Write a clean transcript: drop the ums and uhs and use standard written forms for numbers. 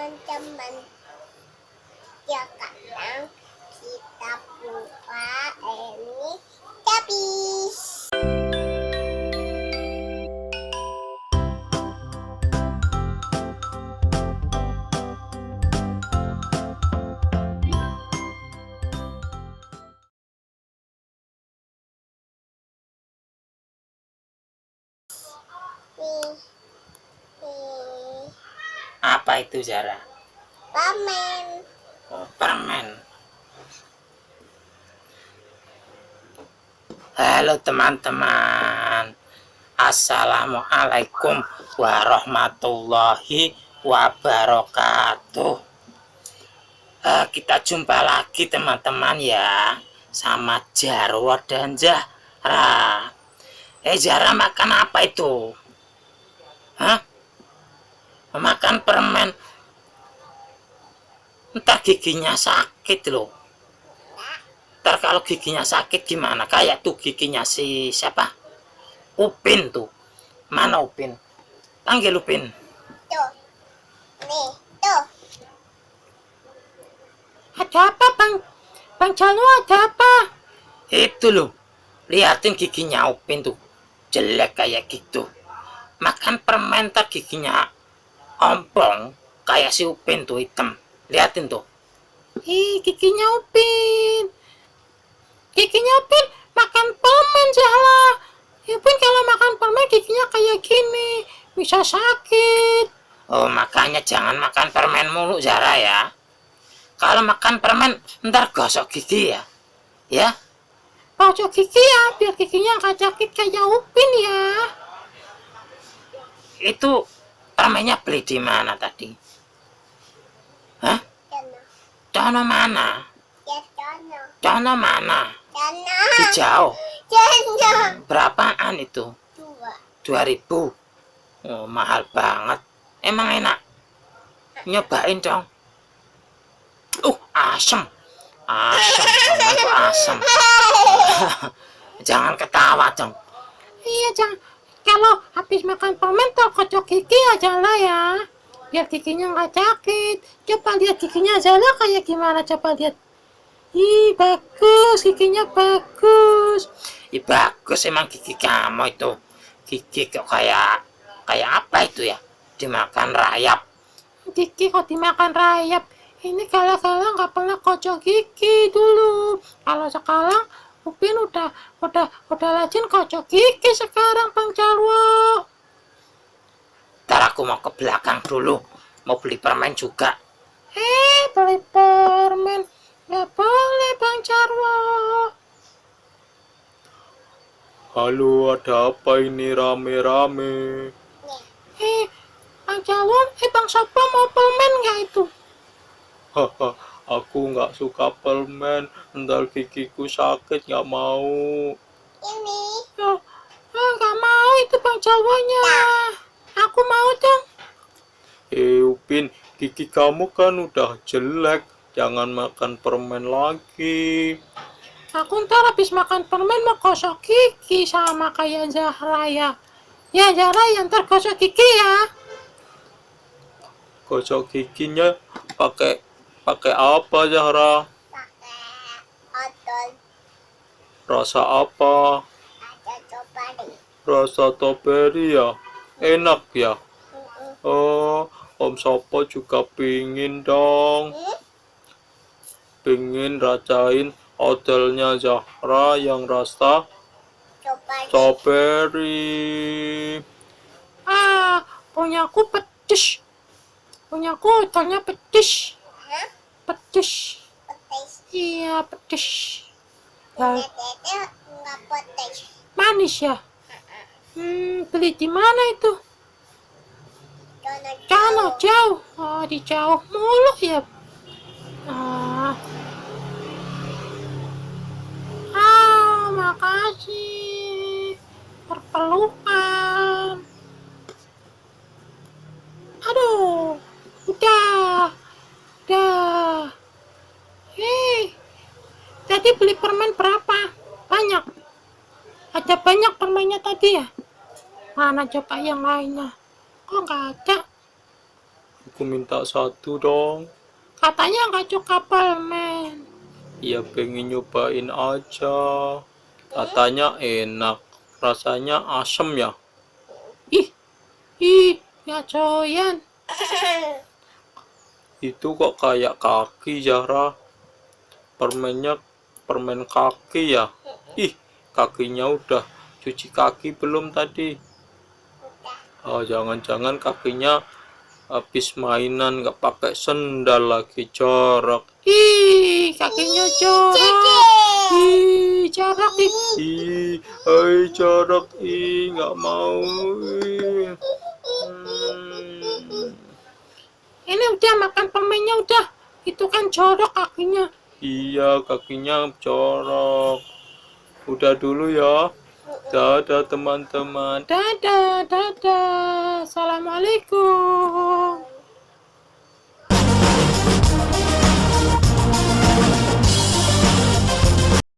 teman-teman, sekarang kita buka ini habis. Apa itu, Zara? Permen. Oh, permen. Halo teman-teman, Assalamualaikum warahmatullahi wabarakatuh. Kita jumpa lagi teman-teman ya, sama Jarwo dan Zahra. Zahra makan apa itu? Hah? Makan permen, entar giginya sakit loh. Entar kalau giginya sakit gimana? Kayak tuh giginya si siapa? Upin tuh. Mana Upin? Panggil Upin. Tuh. Nih, tuh. Ada apa, Bang Jalwo, ada apa? Itu loh. Liatin giginya Upin tuh. Jelek kayak gitu. Makan permen entar giginya ompong kayak si Upin tuh, hitam. Liatin tuh. Giginya Upin. Giginya Upin makan permen, Zahra. Upin kalau makan permen giginya kayak gini, bisa sakit. Oh, makanya jangan makan permen mulu, Zara ya. Kalau makan permen ntar gosok gigi ya. Ya. Gosok gigi ya, biar giginya nggak sakit kayak Upin ya. Itu permennya beli di mana tadi? Hah? Dono mana? Ya, dono. Dono mana? Dono. Hijau. Dono. Berapaan itu? 2. 2.000. Oh, mahal banget. Emang enak? Nyobain dong. Asem. Asem. Permen kok asem. Jangan ketawa dong. Iya, jangan. Kalau habis makan permen tuh kocok gigi aja lah ya, biar giginya nggak sakit. Coba lihat giginya Zara kayak gimana, coba lihat. Bagus, giginya bagus. Bagus emang gigi kamu itu. Gigi kok kayak apa itu ya? Dimakan rayap. Gigi kok dimakan rayap? Ini kalau nggak pernah kocok gigi dulu. Kalau sekarang Upin udah rajin kocok gigi sekarang, Bang Jarwo. Ntar aku mau ke belakang dulu, mau beli permen juga. Beli permen nggak boleh, Bang Jarwo. Halo, ada apa ini rame-rame? Bang Jarwo, Bang Sopo mau permen nggak itu? Haha, aku nggak suka permen, ntar gigiku sakit, nggak mau. Ini. Nggak mau itu Bang Jarwonya. Aku mau dong. Upin, gigi kamu kan udah jelek, jangan makan permen lagi. Aku ntar habis makan permen mau gosok gigi sama kayak Zahra ya. Ya Zahra ya, ntar gosok gigi ya. Gosok giginya pakai apa, Zahra? Pakai odol. Rasa apa? Ada coklat. Rasa strawberry ya? Enak ya? Oh, Om Sopo juga pingin dong. Pingin rasain odolnya Zahra yang rasa Coklat. strawberry. Punyaku pedes. Punyaku odolnya pedes. Hah? Pedes. Petis. Iya pedes. Punya dede nggak petis. Manis ya. Beli di mana itu? Dono Jauh. Di jauh mulu ya. Makasih. Perpelukan. Aduh, udah. Tadi beli permen berapa? Banyak. Ada banyak permennya tadi ya? Mana coba yang lainnya? Kok nggak ada? Aku minta satu dong. Katanya nggak suka permen. Ya pengen nyobain aja. Katanya enak. Rasanya asem ya. Ih, ih, ya coyan. Itu kok kayak kaki, Zahra. Permennya permen kaki ya. Ih, kakinya udah cuci kaki belum tadi? Oh, jangan-jangan kakinya habis mainan nggak pakai sendal lagi, jorok. Ih, kakinya jorok. Ih, jorok ih. Ih, hai jorok, nggak mau. Ini udah makan permennya udah. Itu kan jorok kakinya. Iya, kakinya jorok. Udah dulu ya. Dadah teman-teman. Dadah, dadah. Assalamualaikum.